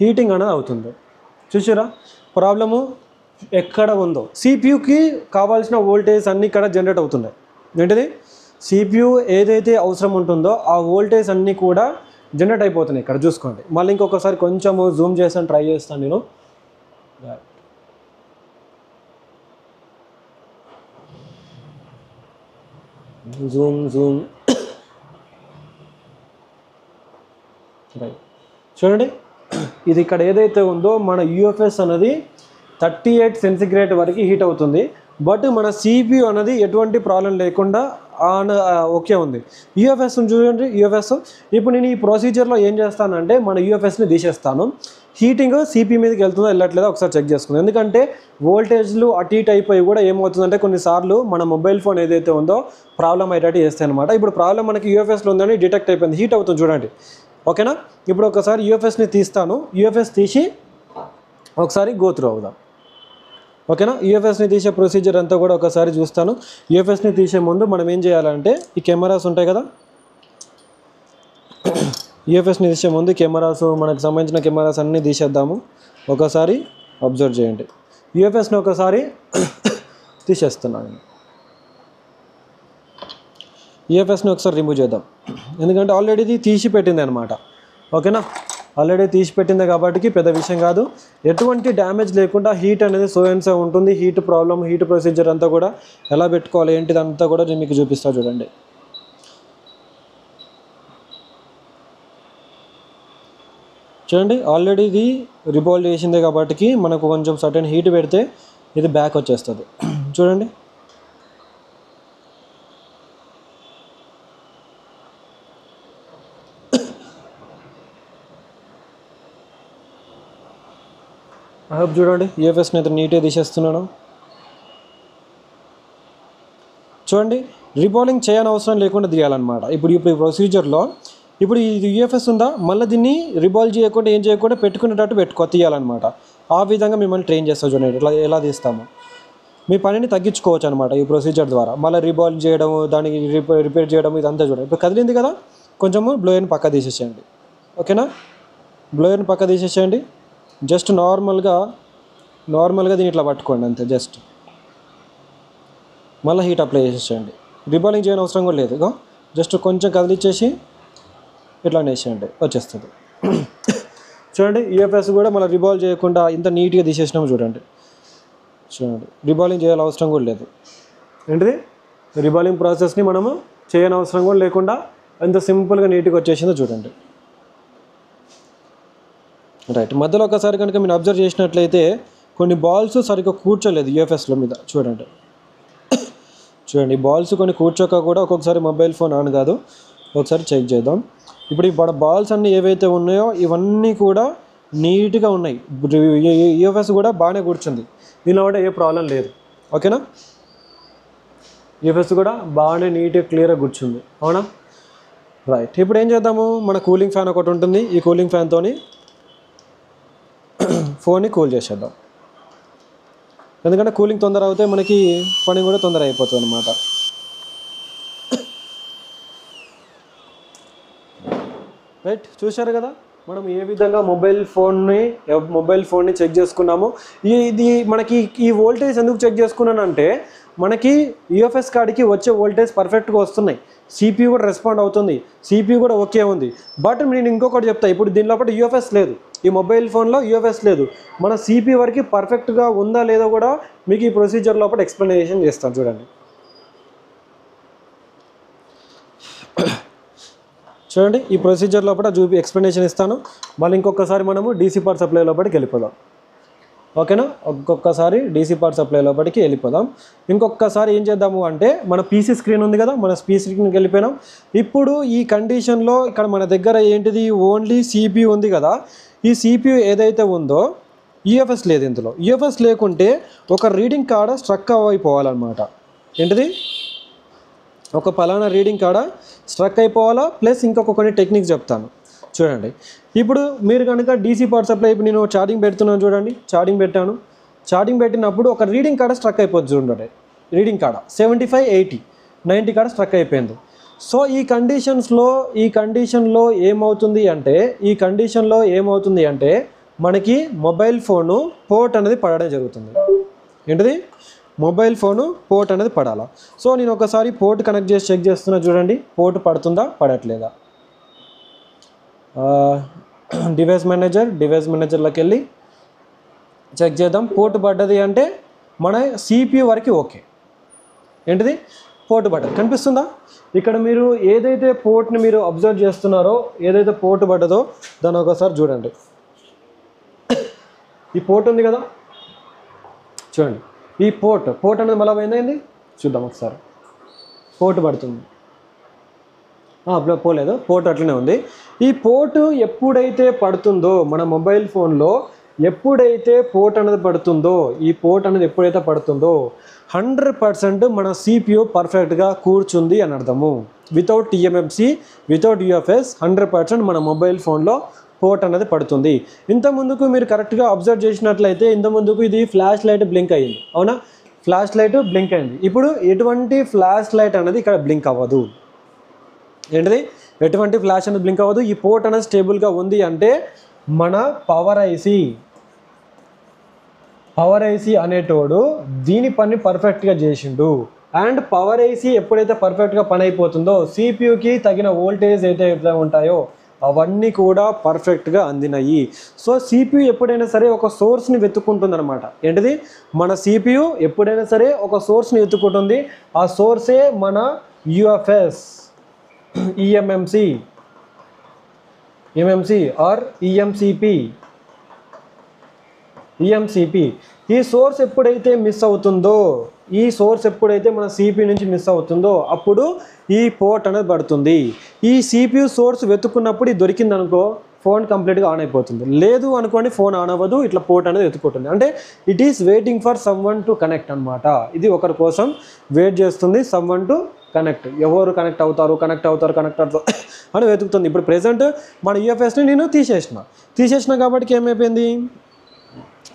హీటింగ్ అనేది అవుతుంది. చూసారా, ప్రాబ్లము ఎక్కడ ఉందో సిపియుకి కావాల్సిన వోల్టేజ్ అన్నీ ఇక్కడ జనరేట్ అవుతున్నాయి. ఏంటిది, సిపియు ఏదైతే అవసరం ఉంటుందో ఆ వోల్టేజ్ అన్నీ కూడా జనరేట్ అయిపోతున్నాయి. ఇక్కడ చూసుకోండి, మళ్ళీ ఇంకొకసారి కొంచెము జూమ్ చేసాను, ట్రై చేస్తాను నేను. జూమ్ రైట్, చూడండి, ఇది ఇక్కడ ఏదైతే ఉందో మన యూఎఫ్ఎస్ అనేది 38 సెంటిగ్రేడ్ వరకు హీట్ అవుతుంది. బట్ మన సిపియు అనేది ఎటువంటి ప్రాబ్లం లేకుండా ఓకే ఉంది. యూఎఫ్ఎస్ చూడండి, యూఎఫ్ఎస్ ఇప్పుడు నేను ఈ ప్రొసీజర్లో ఏం చేస్తానంటే మన యూఎఫ్ఎస్ని తీసేస్తాను. హీటింగ్ సిపి మీదకి వెళ్తుందో వెళ్ళట్లేదో ఒకసారి చెక్ చేసుకుందాం. ఎందుకంటే వోల్టేజ్లు అటు ఇటు అయిపోయి కూడా ఏమవుతుందంటే కొన్నిసార్లు మన మొబైల్ ఫోన్ ఏదైతే ఉందో ప్రాబ్లం అయ్యేటట్టు చేస్తాయి అనమాట. ఇప్పుడు ప్రాబ్లం మనకి యూఎఫ్ఎస్లో ఉందని డిటెక్ట్ అయిపోయింది, హీట్ అవుతుంది చూడండి. ఓకేనా, ఇప్పుడు ఒకసారి యూఎఫ్ఎస్ని తీస్తాను. యూఎఫ్ఎస్ తీసి ఒకసారి గో త్రూ అవుదాం. ఓకేనా. యూఎఫ్ఎస్ని తీసే ప్రొసీజర్ అంతా కూడా ఒకసారి చూస్తాను. యూఎఫ్ఎస్ని తీసే ముందు మనం ఏం చేయాలంటే ఈ కెమెరాస్ ఉంటాయి కదా, యూఎఫ్ఎస్ని తీసే ముందు కెమెరాస్, మనకు సంబంధించిన కెమెరాస్ అన్నీ తీసేద్దాము. ఒకసారి అబ్జర్వ్ చేయండి. యూఎఫ్ఎస్ని ఒకసారి తీసేస్తున్నాను. యూఎఫ్ఎస్ని ఒకసారి రిమూవ్ చేద్దాం, ఎందుకంటే ఆల్రెడీ ఇది తీసి పెట్టింది అనమాట. ఓకేనా, ఆల్రెడీ తీసి పెట్టింది కాబట్టి పెద్ద విషయం కాదు. ఎటువంటి డ్యామేజ్ లేకుండా హీట్ అనేది సో అండ్ సో ఉంటుంది. హీట్ ప్రాబ్లమ్, హీట్ ప్రొసీజర్ అంతా కూడా ఎలా పెట్టుకోవాలి ఏంటిది అంతా కూడా నేను మీకు చూపిస్తాను చూడండి. చూడండి, ఆల్రెడీ ఇది రిబాల్వ్ చేసిందే కాబట్టి మనకు కొంచెం సర్టెన్ హీట్ పెడితే ఇది బ్యాక్ వచ్చేస్తుంది. చూడండి, చూడండి యూఎఫ్ఎస్ని అయితే నీట్గా తీసేస్తున్నాను. చూడండి, రిబాలింగ్ చేయని అవసరం లేకుండా తీయాలన్నమాట. ఇప్పుడు ఈ ప్రొసీజర్లో ఇప్పుడు ఇది యూఎఫ్ఎస్ ఉందా, మళ్ళీ దీన్ని రిబాల్వ్ చేయకుండా ఏం చేయకుండా పెట్టుకునేటట్టు తీయాలన్నమాట. ఆ విధంగా మిమ్మల్ని ట్రైన్ చేస్తాం చూడండి, ఇట్లా ఎలా తీస్తాము. మీ పనిని తగ్గించుకోవచ్చు అనమాట ఈ ప్రొసీజర్ ద్వారా. మళ్ళీ రిబాల్వ్ చేయడము, దానికి రిపేర్ చేయడం ఇదంతా చూడండి. ఇప్పుడు కదిలింది కదా, కొంచెము బ్లోయర్ని పక్క తీసేసేయండి. ఓకేనా, బ్లోయర్ని పక్క తీసేసేయండి. జస్ట్ నార్మల్గా దీన్ని ఇట్లా పట్టుకోండి అంతే. జస్ట్ మళ్ళీ హీట్ అప్లై చేసేయండి. రిబాలింగ్ చేయని అవసరం కూడా లేదు. జస్ట్ కొంచెం కదిలిచ్చేసి ఇట్లా వేసేయండి, వచ్చేస్తుంది. చూడండి, యూఎఫ్ఎస్ కూడా మళ్ళీ రిబాల్వ్ చేయకుండా ఇంత నీట్గా తీసేసినాము చూడండి. రిబాలింగ్ చేయాల్సిన అవసరం కూడా లేదు. ఏంటిది, రిబాలింగ్ ప్రాసెస్ని మనము చేయని అవసరం కూడా లేకుండా ఎంత సింపుల్గా నీట్గా వచ్చేసిందో చూడండి. రైట్, మధ్యలో ఒకసారి కనుక మీరు అబ్జర్వ్ చేసినట్లయితే కొన్ని బాల్స్ సరిగ్గా కూర్చోలేదు యూఎఫ్ఎస్లో మీద. చూడండి, బాల్స్ కొన్ని కూర్చోక కూడా ఒక్కొక్కసారి మొబైల్ ఫోన్ ఆన్ కాదు. ఒకసారి చెక్ చేద్దాం. ఇప్పుడు ఈ బాల్స్ అన్నీ ఏవైతే ఉన్నాయో ఇవన్నీ కూడా నీట్గా ఉన్నాయి. యూఎఫ్ఎస్ కూడా బాగానే కూర్చుంది, దీనిలో కూడా ఏ ప్రాబ్లం లేదు. ఓకేనా, యూఎఫ్ఎస్ కూడా బాగానే నీట్గా క్లియర్గా కూర్చుంది. అవునా. రైట్, ఇప్పుడు ఏం చేద్దాము, మన కూలింగ్ ఫ్యాన్ ఒకటి ఉంటుంది. ఈ కూలింగ్ ఫ్యాన్తో ఫోన్ని కూల్ చేసేద్దాం. ఎందుకంటే కూలింగ్ తొందర అవుతే మనకి పని కూడా తొందర అయిపోతుంది అనమాట. రైట్, చూశారు కదా మనం ఏ విధంగా మొబైల్ ఫోన్ని చెక్ చేసుకున్నాము. ఇది మనకి ఈ వోల్టేజ్ ఎందుకు చెక్ చేసుకున్నానంటే మనకి యూఎఫ్ఎస్ కార్డ్కి వచ్చే వోల్టేజ్ పర్ఫెక్ట్గా వస్తున్నాయి. సిపియూ కూడా రెస్పాండ్ అవుతుంది, సిపియూ కూడా ఓకే ఉంది. బట్ నేను ఇంకొకటి చెప్తాను, ఇప్పుడు దీని లోపల యూఎఫ్ఎస్ లేదు, ఈ మొబైల్ ఫోన్లో యూఎఫ్ఎస్ లేదు. మన సిపియూ వరకు పర్ఫెక్ట్గా ఉందా లేదో కూడా మీకు ఈ ప్రొసీజర్ లోపల ఎక్స్ప్లెనేషన్ చేస్తాను చూడండి. ఈ ప్రొసీజర్ లోపల ఎక్స్ప్లెనేషన్ ఇస్తాను. మళ్ళీ ఇంకొకసారి మనము డీసీ పవర్ సప్లై లోపలికి వెళ్ళిపోదాం. ఓకేనా, ఒక్కొక్కసారి డీసీ పవర్ సప్లై లోపలికి వెళ్ళిపోదాం. ఇంకొకసారి ఏం చేద్దాము అంటే మన పీసీ స్క్రీన్ ఉంది కదా, మన పీసీ స్క్రీన్కి వెళ్ళిపోయినాం. ఇప్పుడు ఈ కండిషన్లో ఇక్కడ మన దగ్గర ఏంటిది, ఓన్లీ సిపియూ ఉంది కదా. ఈ సిపియూ ఏదైతే ఉందో యూఎఫ్ఎస్ లేదు ఇందులో. యూఎఫ్ఎస్ లేకుంటే ఒక రీడింగ్ కాడ స్ట్రక్ అయిపోవాలన్నమాట. ఏంటిది, ఒక పలానా రీడింగ్ కాడ స్ట్రక్ అయిపోవాలా. ప్లస్ ఇంకొక కొన్ని టెక్నిక్స్ చెప్తాను చూడండి. ఇప్పుడు మీరు కనుక డీసీ పవర్ సప్లై, ఇప్పుడు నేను ఛార్జింగ్ పెడుతున్నాను చూడండి, ఛార్జింగ్ పెట్టాను. ఛార్జింగ్ పెట్టినప్పుడు ఒక రీడింగ్ కాడ స్ట్రక్ అయిపోతుంది చూడండి. రీడింగ్ కాడ 75, 80, 90 కాడ స్ట్రక్ అయిపోయింది. సో ఈ కండిషన్లో ఏమవుతుంది అంటే మనకి మొబైల్ ఫోను పోర్ట్ అనేది పడడం జరుగుతుంది. ఏంటిది, మొబైల్ ఫోను పోర్ట్ అనేది పడాలా. సో నేను ఒకసారి పోర్ట్ కనెక్ట్ చేసి చెక్ చేస్తున్నా చూడండి, పోర్ట్ పడుతుందా పడట్లేదా. డివైస్ మేనేజర్లోకి వెళ్ళి చెక్ చేద్దాం. పోర్ట్ పడ్డది అంటే మన సిపియూ వరకు ఓకే. ఏంటిది, పోర్ట్ పడ్డది కనిపిస్తుందా. ఇక్కడ మీరు ఏదైతే పోర్ట్ని మీరు అబ్జర్వ్ చేస్తున్నారో, ఏదైతే పోర్ట్ పడ్డదో దాన్ని ఒకసారి చూడండి. ఈ పోర్ట్ ఉంది కదా చూడండి, ఈ పోర్ట్ అనేది మళ్ళీ ఏంది చూద్దాం ఒకసారి. పోర్ట్ పడుతుంది, పోలేదు, పోర్ట్ అట్లనే ఉంది. ఈ పోర్టు ఎప్పుడైతే పడుతుందో మన మొబైల్ ఫోన్లో, ఎప్పుడైతే పోర్ట్ అనేది పడుతుందో, ఈ పోర్ట్ అనేది ఎప్పుడైతే పడుతుందో 100% మన సిపియూ పర్ఫెక్ట్గా కూర్చుంది అని అర్థము. వితౌట్ టీఎంఎంసి, వితౌట్ యూఎఫ్ఎస్ 100% మన మొబైల్ ఫోన్లో పోర్ట్ అనేది పడుతుంది. ఇంత ముందుకు మీరు కరెక్ట్గా అబ్జర్వ్ చేసినట్లయితే ఇంత ముందుకు ఇది ఫ్లాష్ లైట్ బ్లింక్ అయ్యింది, అవునా? ఫ్లాష్ లైట్ బ్లింక్ అయింది. ఇప్పుడు ఎటువంటి ఫ్లాష్ లైట్ అనేది ఇక్కడ బ్లింక్ అవ్వదు. ఏంటిది? ఎటువంటి ఫ్లాష్ అనేది బ్లింక్ అవ్వదు. ఈ పోర్ట్ అనేది స్టేబుల్గా ఉంది అంటే మన పవర్ ఐసీ అనేటోడు దీని పని పర్ఫెక్ట్గా చేసిండు. అండ్ పవర్ ఐసీ ఎప్పుడైతే పర్ఫెక్ట్గా పని అయిపోతుందో సిపియూకి తగిన వోల్టేజ్ అయితే ఉంటాయో అవన్నీ కూడా పర్ఫెక్ట్గా అందినాయి. సో సిపియు ఎప్పుడైనా సరే ఒక సోర్స్ని వెతుక్కుంటుంది అనమాట. ఏంటిది? మన సిపియు ఎప్పుడైనా సరే ఒక సోర్స్ని వెతుక్కుంటుంది. ఆ సోర్సే మన యుఎఫ్ఎస్, ఈఎంఎంసి ఆర్ ఈఎంసిపి. ఈ సోర్స్ ఎప్పుడైతే మిస్ అవుతుందో, ఈ సోర్స్ ఎప్పుడైతే మన సిపియు నుంచి మిస్ అవుతుందో అప్పుడు ఈ పోర్ట్ అనేది పడుతుంది. ఈ సిపియు సోర్స్ వెతుక్కున్నప్పుడు ఇది దొరికింది అనుకో ఫోన్ కంప్లీట్గా ఆన్ అయిపోతుంది. లేదు అనుకోండి ఫోన్ ఆన్ అవ్వదు, ఇట్లా పోర్ట్ అనేది వెతుక్కుంటుంది. అంటే it is waiting for someone to connect అనమాట. ఇది ఒకరి కోసం వెయిట్ చేస్తుంది, సమ్వన్ టు కనెక్ట్. ఎవరు కనెక్ట్ అవుతారు అని వెతుకుతుంది. ఇప్పుడు ప్రెజెంట్ మన యూఎఫ్ఎస్ని నేను తీసేసిన కాబట్టి ఏమైపోయింది?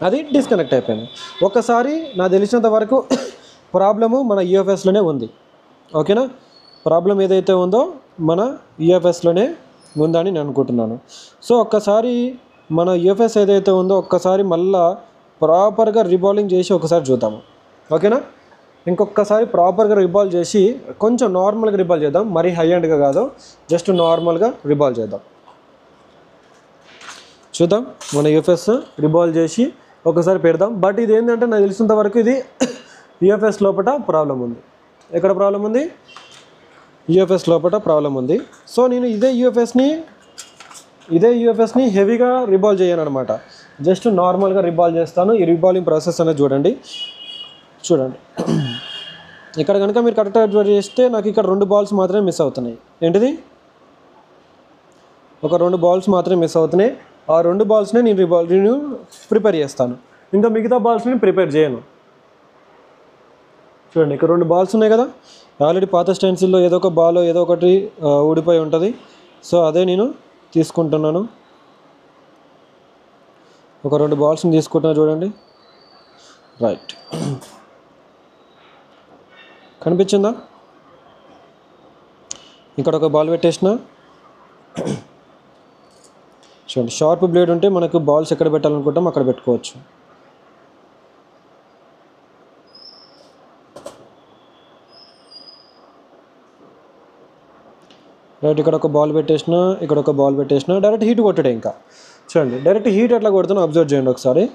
అది డిస్కనెక్ట్ అయిపోయింది. ఒకసారి నాకు తెలిసినంత వరకు ప్రాబ్లము మన యూఎఫ్ఎస్లోనే ఉంది. ఓకేనా? ప్రాబ్లం ఏదైతే ఉందో మన యూఎఫ్ఎస్లోనే ఉందని నేను అనుకుంటున్నాను. సో ఒక్కసారి మన యూఎఫ్ఎస్ ఏదైతే ఉందో ఒక్కసారి మళ్ళా ప్రాపర్గా రిబాలింగ్ చేసి ఒకసారి చూద్దాము. ఓకేనా? ఇంకొకసారి ప్రాపర్గా రిబాల్వ్ చేసి కొంచెం నార్మల్గా రిబాల్వ్ చేద్దాం. మరీ హై ఎండ్గా కాదు, జస్ట్ నార్మల్గా రిబాల్వ్ చేద్దాం. చూద్దాం మన యూఎఫ్ఎస్ రిబాల్వ్ చేసి ఒకసారి పెడదాం. బట్ ఇది ఏంటంటే నాకు తెలిసినంత వరకు ఇది యూఎఫ్ఎస్ లోపల ప్రాబ్లం ఉంది. ఎక్కడ ప్రాబ్లం ఉంది? యూఎఫ్ఎస్ లోపల ప్రాబ్లం ఉంది. సో నేను ఇదే యూఎఫ్ఎస్ని హెవీగా రిబాల్వ్ చేయను అనమాట. జస్ట్ నార్మల్గా రిబాల్వ్ చేస్తాను. ఈ రిబాల్వింగ్ ప్రాసెస్ అనేది చూడండి. ఇక్కడ కనుక మీరు కరెక్ట్గా అబ్జర్వ్ చేస్తే నాకు ఇక్కడ 2 బాల్స్ మాత్రమే మిస్ అవుతున్నాయి. ఏంటిది? ఒక 2 బాల్స్ మాత్రమే మిస్ అవుతున్నాయి. ఆ 2 బాల్స్ని నేను ప్రిపేర్ చేస్తాను. ఇంకా మిగతా బాల్స్ని ప్రిపేర్ చేయను. చూడండి ఇక్కడ 2 బాల్స్ ఉన్నాయి కదా. ఆల్రెడీ పాత స్టెన్సిల్లో ఏదో ఒక బాల్ ఏదో ఒకటి ఊడిపోయి ఉంటుంది. సో అదే నేను తీసుకుంటున్నాను. ఒక 2 బాల్స్ని తీసుకుంటున్నా చూడండి. రైట్, కనిపించిందా? ఇక్కడ ఒక బాల్ పెట్టేసిన. చూడండి, షార్ప్ బ్లేడ్ ఉంటే మనకు బాల్స్ ఎక్కడ పెట్టాలనుకుంటాం అక్కడ పెట్టుకోవచ్చు. రైట్, ఇక్కడ ఒక బాల్ పెట్టేసిన, ఇక్కడ ఒక బాల్ పెట్టేసిన. డైరెక్ట్ హీట్ కొట్టడే. ఇంకా చూడండి డైరెక్ట్ హీట్ ఎట్లా కొడుతున్నా అబ్జర్వ్ చేయండి ఒకసారి.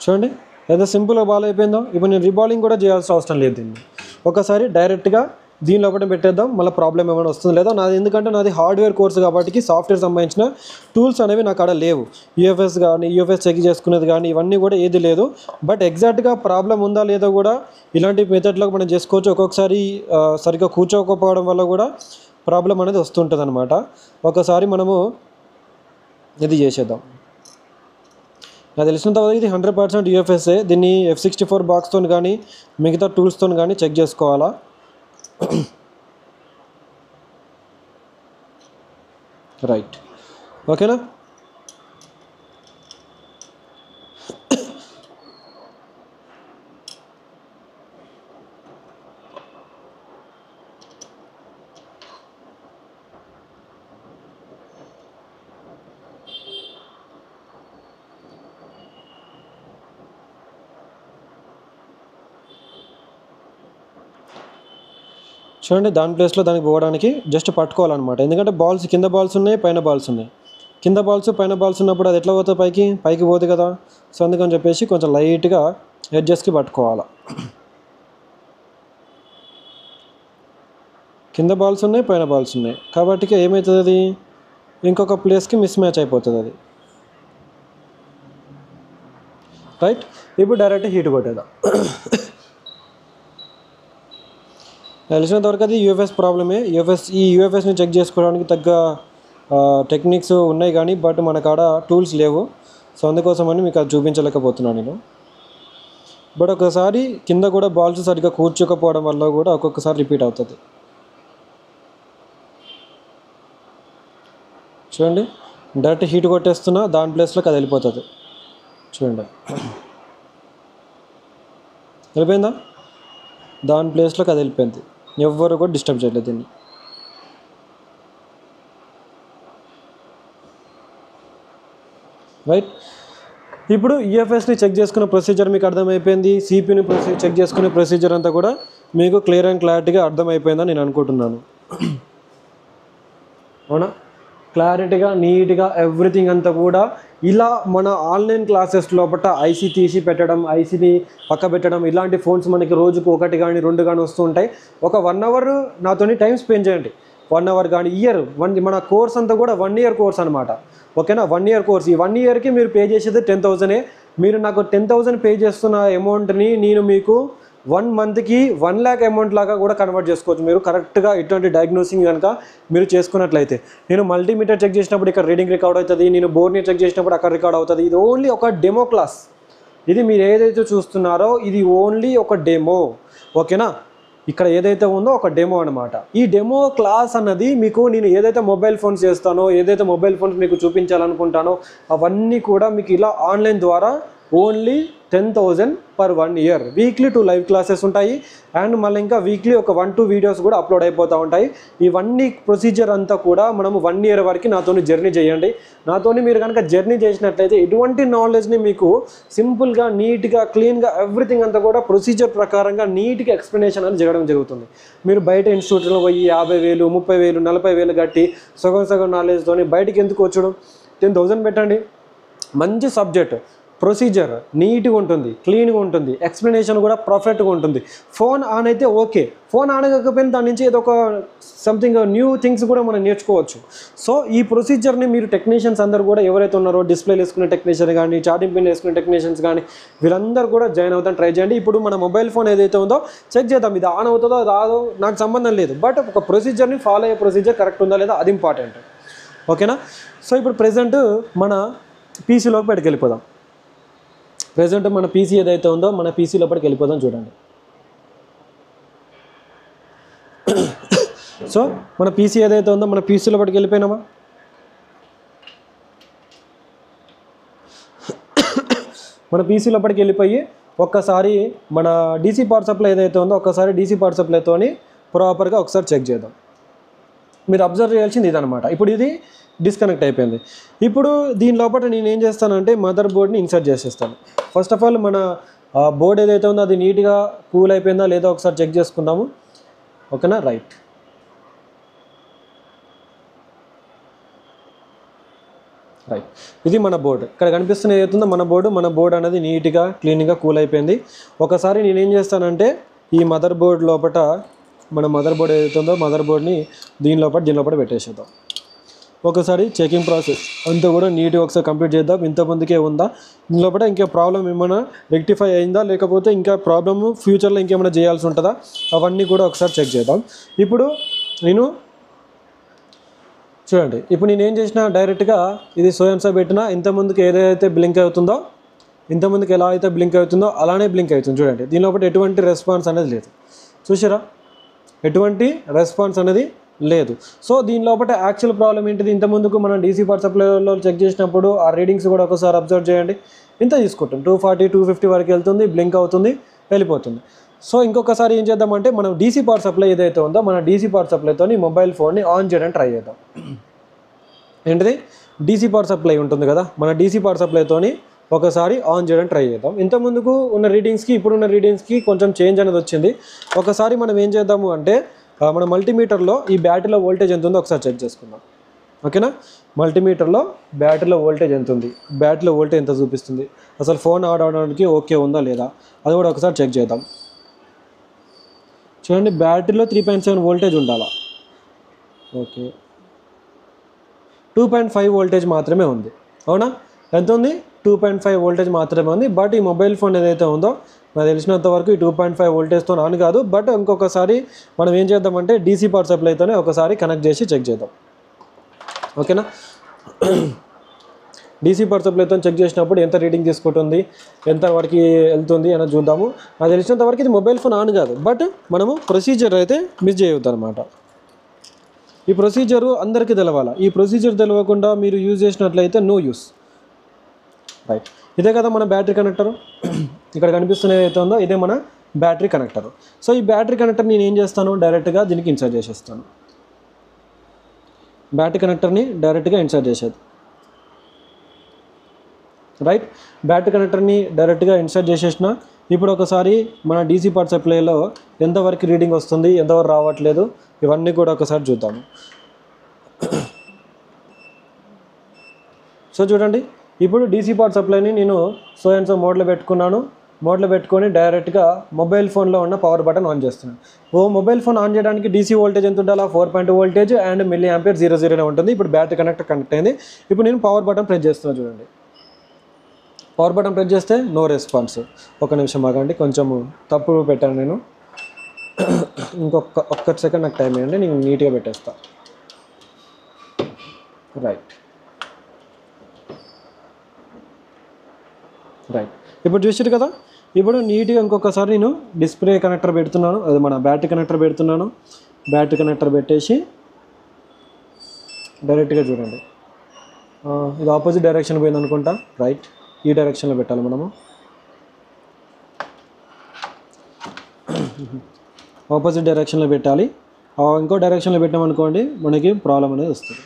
చూడండి ఎంత సింపుల్గా బాల్ అయిపోయిందో. ఇప్పుడు నేను రిబాలింగ్ కూడా చేయాల్సిన అవసరం లేదు. దీన్ని ఒకసారి డైరెక్ట్గా దీని లోపల పెట్టేద్దాం. మళ్ళీ ప్రాబ్లం ఏమైనా వస్తుంది లేదా నాది, ఎందుకంటే నాది హార్డ్వేర్ కోర్సు కాబట్టి సాఫ్ట్వేర్ సంబంధించిన టూల్స్ అనేవి నాకు అక్కడ లేవు. యూఎఫ్ఎస్ చెక్ చేసుకునేది కానీ ఇవన్నీ కూడా ఏది లేదు. బట్ ఎగ్జాక్ట్గా ప్రాబ్లం ఉందా లేదో కూడా ఇలాంటి మెథడ్లో మనం చేసుకోవచ్చు. ఒక్కొక్కసారి సరిగ్గా కూర్చోకపోవడం వల్ల కూడా ప్రాబ్లం అనేది వస్తుంటుంది అనమాట. ఒకసారి మనము ఇది చేసేద్దాం. నాకు తెలిసినంత వరకు ఇది 100% యూఎఫ్ఎస్ఏ. దీన్ని F64 బాక్స్తో కానీ మిగతా టూల్స్తో కానీ చెక్ చేసుకోవాలా. రైట్, ఓకేనా? చూడండి దాని ప్లేస్లో దానికి పోవడానికి జస్ట్ పట్టుకోవాలన్నమాట. ఎందుకంటే బాల్స్ కింద బాల్స్ ఉన్నాయి, పైన బాల్స్ ఉన్నాయి. కింద బాల్స్ పైన బాల్స్ ఉన్నప్పుడు అది ఎట్లా పోతుంది? పైకి పోదు కదా. సో అందుకని చెప్పేసి కొంచెం లైట్గా ఎడ్జెస్కి పట్టుకోవాలి. కింద బాల్స్ ఉన్నాయి, పైన బాల్స్ ఉన్నాయి కాబట్టి ఏమవుతుంది? అది ఇంకొక ప్లేస్కి మిస్ మ్యాచ్ అయిపోతుంది అది. రైట్, ఇప్పుడు డైరెక్ట్ హీట్ కొట్టేద్దాం. తెలిసినంత వరకు అది యూఎఫ్ఎస్ ప్రాబ్లమే. ఈ యూఎఫ్ఎస్ని చెక్ చేసుకోవడానికి తగ్గ టెక్నిక్స్ ఉన్నాయి కానీ బట్ మన కాడ టూల్స్ లేవు. సో అందుకోసమని మీకు అది చూపించలేకపోతున్నాను నేను. బట్ ఒకసారి కింద కూడా బాల్స్ సరిగ్గా కూర్చోకపోవడం వల్ల కూడా ఒక్కొక్కసారి రిపీట్ అవుతుంది. చూడండి, డైరెక్ట్ హీట్ కొట్టేస్తున్నా దాని ప్లేస్లోకి అది వెళ్ళిపోతుంది. చూడండి వెళ్ళిపోయిందా, దాని ప్లేస్లోకి అది వెళ్ళిపోయింది. ఎవ్వరు కూడా డిస్టర్బ్ చేయలేదు దీన్ని. రైట్, ఇప్పుడు ఈఎఫ్ఎస్ని చెక్ చేసుకునే ప్రొసీజర్ మీకు అర్థమైపోయింది. సిపిని చెక్ చేసుకునే ప్రొసీజర్ అంతా కూడా మీకు క్లియర్ అండ్ క్లారిటీగా అర్థమైపోయిందని నేను అనుకుంటున్నాను. అవునా, క్లారిటీగా నీట్గా ఎవ్రీథింగ్ అంతా కూడా ఇలా మన ఆన్లైన్ క్లాసెస్ లోపల ఐసీ తీసి పెట్టడం, ఐసీని పక్క పెట్టడం, ఇలాంటి ఫోన్స్ మనకి రోజుకు 1 కానీ 2 కానీ వస్తూ ఉంటాయి. ఒక 1 అవర్ నాతోని టైం స్పెండ్ చేయండి. 1 అవర్ కానీ ఇయర్ మన కోర్స్ అంతా కూడా 1 ఇయర్ కోర్స్ అనమాట. ఓకేనా, 1 ఇయర్ కోర్స్. ఈ 1 ఇయర్కి మీరు పే చేసేది 10,000. మీరు నాకు 10,000 పే చేస్తున్న అమౌంట్ని నేను మీకు 1 మంత్కి 1 lakh అమౌంట్ లాగా కూడా కన్వర్ట్ చేసుకోవచ్చు మీరు కరెక్ట్గా ఇటువంటి డయాగ్నోసింగ్ కనుక మీరు చేసుకున్నట్లయితే. నేను మల్టీమీటర్ చెక్ చేసినప్పుడు ఇక్కడ రీడింగ్ రికార్డ్ అవుతుంది, నేను బోర్డ్ని చెక్ చేసినప్పుడు అక్కడ రికార్డ్ అవుతుంది. ఇది ఓన్లీ ఒక డెమో క్లాస్. ఇది మీరు ఏదైతే చూస్తున్నారో ఇది ఓన్లీ ఒక డెమో. ఓకేనా, ఇక్కడ ఏదైతే ఉందో ఒక డెమో అనమాట. ఈ డెమో క్లాస్ అన్నది మీకు నేను ఏదైతే మొబైల్ ఫోన్స్ చేస్తానో, ఏదైతే మొబైల్ ఫోన్స్ మీకు చూపించాలనుకుంటానో అవన్నీ కూడా మీకు ఇలా ఆన్లైన్ ద్వారా only 10,000 per 1 year. Weekly 2 live classes ఉంటాయి అండ్ మళ్ళీ ఇంకా వీక్లీ ఒక 1-2 వీడియోస్ కూడా అప్లోడ్ అయిపోతూ ఉంటాయి. ఇవన్నీ ప్రొసీజర్ అంతా కూడా మనము 1 year వరకు నాతోని జర్నీ చేయండి. నాతోని మీరు కనుక జర్నీ చేసినట్లయితే ఎటువంటి నాలెడ్జ్ని మీకు సింపుల్గా, నీట్గా, క్లీన్గా ఎవ్రీథింగ్ అంతా కూడా ప్రొసీజర్ ప్రకారంగా నీట్గా ఎక్స్ప్లెనేషన్ అనేది జరగడం జరుగుతుంది. మీరు బయట ఇన్స్టిట్యూట్లో పోయి 50,000, 30,000, 40,000 కట్టి సగం నాలెడ్జ్తోని బయటికి ఎందుకు వచ్చడం? 10,000 పెట్టండి. మంచి సబ్జెక్ట్, ప్రొసీజర్ నీట్గా ఉంటుంది, క్లీన్గా ఉంటుంది, ఎక్స్ప్లెనేషన్ కూడా పర్ఫెక్ట్గా ఉంటుంది. ఫోన్ ఆన్ అయితే ఓకే, ఫోన్ ఆన్ కాకపోయినా దాని నుంచి ఏదో ఒక సంథింగ్ న్యూ థింగ్స్ కూడా మనం నేర్చుకోవచ్చు. సో ఈ ప్రొసీజర్ని మీరు టెక్నీషియన్స్ అందరూ కూడా ఎవరైతే ఉన్నారో డిస్ప్లేలు వేసుకునే టెక్నీషియన్ కానీ, ఛార్జింగ్ పిన్ వేసుకునే టెక్నీషియన్స్ కానీ వీళ్ళందరూ కూడా జాయిన్ అవుతాం, ట్రై చేయండి. ఇప్పుడు మన మొబైల్ ఫోన్ ఏదైతే ఉందో చెక్ చేద్దాం, ఇది ఆన్ అవుతుందో రాదో నాకు సంబంధం లేదు, బట్ ఒక ప్రొసీజర్ని ఫాలో అయ్యే ప్రొసీజర్ కరెక్ట్ ఉందా లేదా అది ఇంపార్టెంట్. ఓకేనా, సో ఇప్పుడు ప్రెజెంట్ మన పీసీలోకి బయటకు వెళ్ళిపోదాం. ప్రెజెంట్ మన పీసీ ఏదైతే ఉందో మన పీసీ లోపలికి వెళ్ళిపోదాం. చూడండి, సో మన పీసీ ఏదైతే ఉందో మన పీసీ లోపలికి వెళ్ళిపోయినామా? మన పీసీ లోపలికి వెళ్ళిపోయి ఒక్కసారి మన డీసీ పవర్ సప్లై ఏదైతే ఉందో ఒక్కసారి డీసీ పవర్ సప్లైతోని ప్రాపర్గా ఒకసారి చెక్ చేద్దాం. మీరు అబ్జర్వ్ చేయాల్సింది ఇదనమాట. ఇప్పుడు ఇది డిస్కనెక్ట్ అయిపోయింది. ఇప్పుడు దీని లోపల నేను ఏం చేస్తానంటే మదర్ బోర్డ్ని ఇన్సర్ట్ చేసేస్తాను. ఫస్ట్ ఆఫ్ ఆల్ మన బోర్డ్ ఏదైతే ఉందో అది నీట్గా కూల్ అయిపోయిందా లేదా ఒకసారి చెక్ చేసుకుందాము. ఓకేనా, రైట్. ఇది మన బోర్డు. ఇక్కడ కనిపిస్తున్న ఏదైతుందో మన బోర్డు అనేది నీట్గా క్లీన్గా కూల్ అయిపోయింది. ఒకసారి నేనేం చేస్తానంటే ఈ మదర్ బోర్డ్ లోపల మన మదర్ బోర్డ్ ఏదైతే ఉందో మదర్ బోర్డ్ని దీని లోపల పెట్టేసేద్దాం. ఒకసారి చెకింగ్ ప్రాసెస్ అంతా కూడా నీట్గా ఒకసారి కంప్లీట్ చేద్దాం. ఇంతమందికే ఉందా, దీని లోపల ఇంకా ప్రాబ్లం ఏమైనా రెక్టిఫై అయిందా, లేకపోతే ఇంకా ప్రాబ్లమ్ ఫ్యూచర్లో ఇంకేమైనా చేయాల్సి ఉంటుందా, అవన్నీ కూడా ఒకసారి చెక్ చేద్దాం. ఇప్పుడు చూడండి, ఇప్పుడు నేనేం చేసిన డైరెక్ట్గా ఇది సోయన్సా పెట్టినా ఇంతమందికి ఏదైతే బ్లింక్ అవుతుందో, ఇంతమందికి ఎలా అయితే బ్లింక్ అవుతుందో అలానే బ్లింక్ అవుతుంది. చూడండి, దీని లోపల ఎటువంటి రెస్పాన్స్ అనేది లేదు. చూసారా, ఎటువంటి రెస్పాన్స్ అనేది లేదు. సో దీని లోపల యాక్చువల్ ప్రాబ్లం ఏంటిది? ఇంతకుముందుకు మనం డీసీ పవర్ సప్లైలో చెక్ చేసినప్పుడు ఆ రీడింగ్స్ కూడా ఒకసారి అబ్జర్వ్ చేయండి. ఇంత తీసుకుంటాం 240, 250 వరకు వెళ్తుంది, బ్లింక్ అవుతుంది, వెళ్ళిపోతుంది. సో ఇంకొకసారి ఏం చేద్దామంటే మనం డీసీ పవర్ సప్లై ఏదైతే ఉందో మన డీసీ పవర్ సప్లైతో మొబైల్ ఫోన్ని ఆన్ చేయడానికి ట్రై చేద్దాం. ఏంటిది? డీసీ పవర్ సప్లై ఉంటుంది కదా, మన డీసీ పవర్ సప్లైతోని ఒకసారి ఆన్ చేయడానికి ట్రై చేద్దాం. ఇంతకుముందుకు ఉన్న రీడింగ్స్కి ఇప్పుడున్న రీడింగ్స్కి కొంచెం చేంజ్ అనేది వచ్చింది. ఒకసారి మనం ఏం చేద్దాము అంటే మన మల్టీమీటర్లో ఈ బ్యాటరీలో వోల్టేజ్ ఎంత ఉందో ఒకసారి చెక్ చేసుకుందాం. ఓకేనా, మల్టీమీటర్లో బ్యాటరీలో వోల్టేజ్ ఎంత ఉంది, బ్యాటరీలో వోల్టేజ్ ఎంత చూపిస్తుంది, అసలు ఫోన్ ఆన్ అవడానికి ఓకే ఉందా లేదా అది కూడా ఒకసారి చెక్ చేద్దాం. చూడండి, బ్యాటరీలో 3.7 వోల్టేజ్ ఉండాలా. ఓకే, 2.5 వోల్టేజ్ మాత్రమే ఉంది. అవునా, ఎంత ఉంది? 2.5 వోల్టేజ్ మాత్రమే ఉంది. బట్ ఈ మొబైల్ ఫోన్ ఏదైతే ఉందో నాకు తెలిసినంత వరకు ఈ 2.5 వోల్టేజ్తో ఆన్ కాదు. బట్ ఇంకొకసారి మనం ఏం చేద్దామంటే డీసీ పవర్ సప్లైతోనే ఒకసారి కనెక్ట్ చేసి చెక్ చేద్దాం. ఓకేనా, డీసీ పవర్ సప్లైతో చెక్ చేసినప్పుడు ఎంత రీడింగ్ తీసుకుంటుంది, ఎంత వరకు వెళ్తుంది అని చూద్దాము. నాకు తెలిసినంత వరకు ఇది మొబైల్ ఫోన్ ఆన్ కాదు, బట్ మనము ప్రొసీజర్ అయితే మిస్ చేయవద్దు అనమాట. ఈ ప్రొసీజరు అందరికీ తెలవాలి. ఈ ప్రొసీజర్ తెలియకుండా మీరు యూజ్ చేసినట్లయితే నో యూస్. రైట్, ఇదే కదా మన బ్యాటరీ కనెక్టర్. ఇక్కడ కనిపిస్తున్న ఏదైతే ఉందో ఇదే మన బ్యాటరీ కనెక్టర్. సో ఈ బ్యాటరీ కనెక్టర్ నేను ఏం చేస్తాను, డైరెక్ట్గా దీనికి ఇన్సర్ట్ చేసేస్తాను. బ్యాటరీ కనెక్టర్ని డైరెక్ట్గా ఇన్సర్ట్ చేసేది. రైట్, బ్యాటరీ కనెక్టర్ని డైరెక్ట్గా ఇన్సర్ట్ చేసేసిన. ఇప్పుడు ఒకసారి మన డీసీ పవర్ సప్లైలో ఎంతవరకు రీడింగ్ వస్తుంది, ఎంతవరకు రావట్లేదు, ఇవన్నీ కూడా ఒకసారి చూద్దాము. సో చూడండి, ఇప్పుడు డీసీ పవర్ సప్లైని నేను సో అండ్ సో మోడ్లో పెట్టుకున్నాను. మోడ్లో పెట్టుకొని డైరెక్ట్గా మొబైల్ ఫోన్లో ఉన్న పవర్ బటన్ ఆన్ చేస్తున్నాను. మొబైల్ ఫోన్ ఆన్ చేయడానికి డీసీ వోల్టేజ్ ఎంత ఉండాలి, 4.2 వోల్టేజ్ అండ్ మిల్లీ యాంపియర్ 0.0 ఉంటుంది. ఇప్పుడు బ్యాటరీ కనెక్ట్ అయింది. ఇప్పుడు నేను పవర్ బటన్ ప్రెస్ చేస్తున్నాను. చూడండి, పవర్ బటన్ ప్రెస్ చేస్తే నో రెస్పాన్స్. ఒక నిమిషం ఆగండి, కొంచెం తప్పు పెట్టాను నేను. ఒక్క సెకండ్ నాకు టైం ఇవ్వండి, నేను నీట్గా పెట్టేస్తా. రైట్, ఇప్పుడు చూసారు కదా. ఇప్పుడు నీట్గా ఇంకొకసారి నేను డిస్ప్లే కనెక్టర్ పెడుతున్నాను, అది మన బ్యాటరీ కనెక్టర్ పెడుతున్నాను. బ్యాటరీ కనెక్టర్ పెట్టేసి డైరెక్ట్గా చూడండి, ఇది ఆపోజిట్ డైరెక్షన్ పోయింది అనుకుంటా. రైట్, ఈ డైరెక్షన్లో పెట్టాలి మనము. ఆపోజిట్ డైరెక్షన్లో పెట్టాలి. ఇంకో డైరెక్షన్లో పెట్టామనుకోండి మనకి ప్రాబ్లం అనేది వస్తుంది.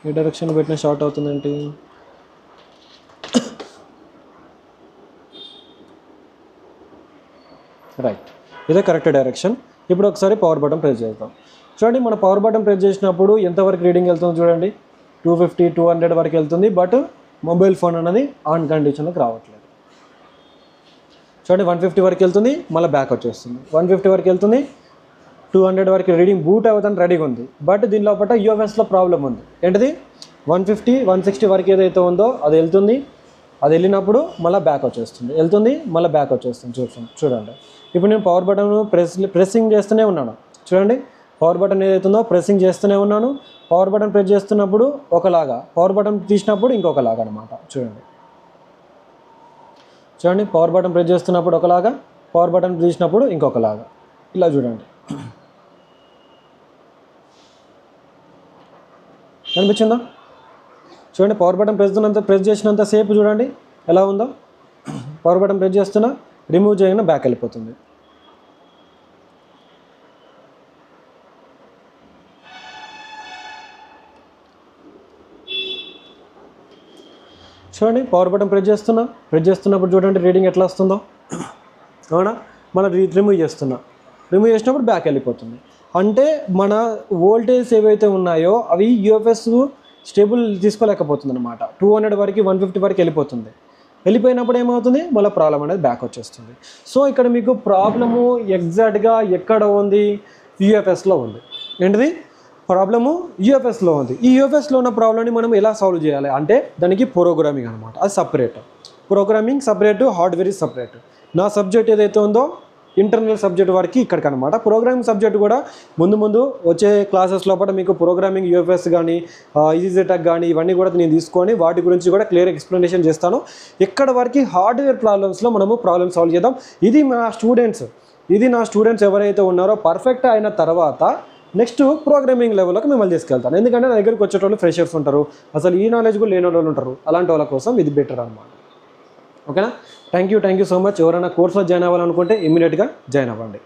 ఏ డైరెక్షన్లో పెట్టినా షార్ట్ అవుతుందేంటి? రైట్, ఇదే కరెక్ట్ డైరెక్షన్. ఇప్పుడు ఒకసారి పవర్ బటన్ ప్రెస్ చేద్దాం. చూడండి, మన పవర్ బటన్ ప్రెస్ చేసినప్పుడు ఎంతవరకు రీడింగ్ వెళ్తుంది చూడండి, 250, 200 వరకు వెళ్తుంది. బట్ మొబైల్ ఫోన్ అనేది ఆన్ కండిషన్లోకి రావట్లేదు. చూడండి, 150 వరకు వెళ్తుంది, మళ్ళీ బ్యాక్ వచ్చేస్తుంది. 150 వరకు వెళ్తుంది, 200 వరకు రీడింగ్ బూట్ అవుతాను రెడీగా ఉంది. బట్ దీని లోపల యూఎఫ్ఎస్లో ప్రాబ్లం ఉంది. ఏంటిది, 150, 160 వరకు ఏదైతే ఉందో అది వెళ్తుంది. అది వెళ్ళినప్పుడు మళ్ళీ బ్యాక్ వచ్చేస్తుంది, వెళ్తుంది, మళ్ళీ బ్యాక్ వచ్చేస్తుంది. చూడండి, ఇప్పుడు నేను పవర్ బటన్ ప్రెస్సింగ్ చేస్తూనే ఉన్నాను. చూడండి, పవర్ బటన్ ఏదైతుందో ప్రెస్సింగ్ చేస్తూనే ఉన్నాను. పవర్ బటన్ ప్రెస్ చేస్తున్నప్పుడు ఒకలాగా, పవర్ బటన్ తీసినప్పుడు ఇంకొకలాగా అనమాట. చూడండి, పవర్ బటన్ ప్రెస్ చేస్తున్నప్పుడు ఒకలాగా, పవర్ బటన్ తీసినప్పుడు ఇంకొకలాగా. ఇలా చూడండి, కనిపించిందా? చూడండి, పవర్ బటన్ ప్రెస్ చేసినంత సేపు చూడండి ఎలా ఉందో. పవర్ బటన్ ప్రెస్ చేస్తున్నా, రిమూవ్ చేయగానే బ్యాక్ వెళ్ళిపోతుంది. చూడండి, పవర్ బటన్ ప్రెస్ చేస్తున్నప్పుడు చూడండి రీడింగ్ ఎట్లా వస్తుందో. అవునా, మనం రిమూవ్ చేసినప్పుడు బ్యాక్ వెళ్ళిపోతుంది. అంటే మన వోల్టేజ్ ఏవైతే ఉన్నాయో అవి యూఎఫ్ఎస్ స్టేబుల్ తీసుకోలేకపోతుంది అనమాట. 200 వరకు, 150 వరకు వెళ్ళిపోతుంది. వెళ్ళిపోయినప్పుడు ఏమవుతుంది, మళ్ళీ ప్రాబ్లం అనేది బ్యాక్ వచ్చేస్తుంది. సో ఇక్కడ మీకు ప్రాబ్లము ఎగ్జాక్ట్గా ఎక్కడ ఉంది, యూఎఫ్ఎస్లో ఉంది. ఏంటిది ప్రాబ్లము, యూఎఫ్ఎస్లో ఉంది. ఈ యూఎఫ్ఎస్లో ఉన్న ప్రాబ్లమ్ని మనం ఎలా సాల్వ్ చేయాలి అంటే దానికి ప్రోగ్రామింగ్ అనమాట. అది separate, programming separate, hardware separate. నా సబ్జెక్ట్ ఏదైతే ఉందో ఇంటర్నల్ సబ్జెక్ట్ వరకు ఇక్కడికి అనమాట. ప్రోగ్రామింగ్ సబ్జెక్ట్ కూడా ముందు వచ్చే క్లాసెస్ లోపల మీకు ప్రోగ్రామింగ్ యూఎఫ్ఎస్ కానీ ఈజీటెక్ కానీ ఇవన్నీ కూడా నేను తీసుకొని వాటి గురించి కూడా క్లియర్ ఎక్స్ప్లెనేషన్ చేస్తాను. ఇక్కడ వరకు హార్డ్వేర్ ప్రాబ్లమ్స్లో మనము ప్రాబ్లమ్ సాల్వ్ చేద్దాం. ఇది నా స్టూడెంట్స్ ఎవరైతే ఉన్నారో పర్ఫెక్ట్ అయిన తర్వాత నెక్స్ట్ ప్రోగ్రామింగ్ లెవెల్లోకి మిమ్మల్ని తీసుకెళ్తాను. ఎందుకంటే నా దగ్గరికి వచ్చేటోళ్ళు ఫ్రెషర్స్ ఉంటారు, అసలు ఈ నాలెడ్జ్ కూడా లేని వాళ్ళు ఉంటారు. అలాంటి వాళ్ళ కోసం ఇది బెటర్ అనమాట. ఓకేనా, థ్యాంక్ యూ సో మచ్. ఎవరైనా కోర్సులో జాయిన్ అవ్వాలనుకుంటే ఇమీడియట్గా జాయిన్ అవ్వండి.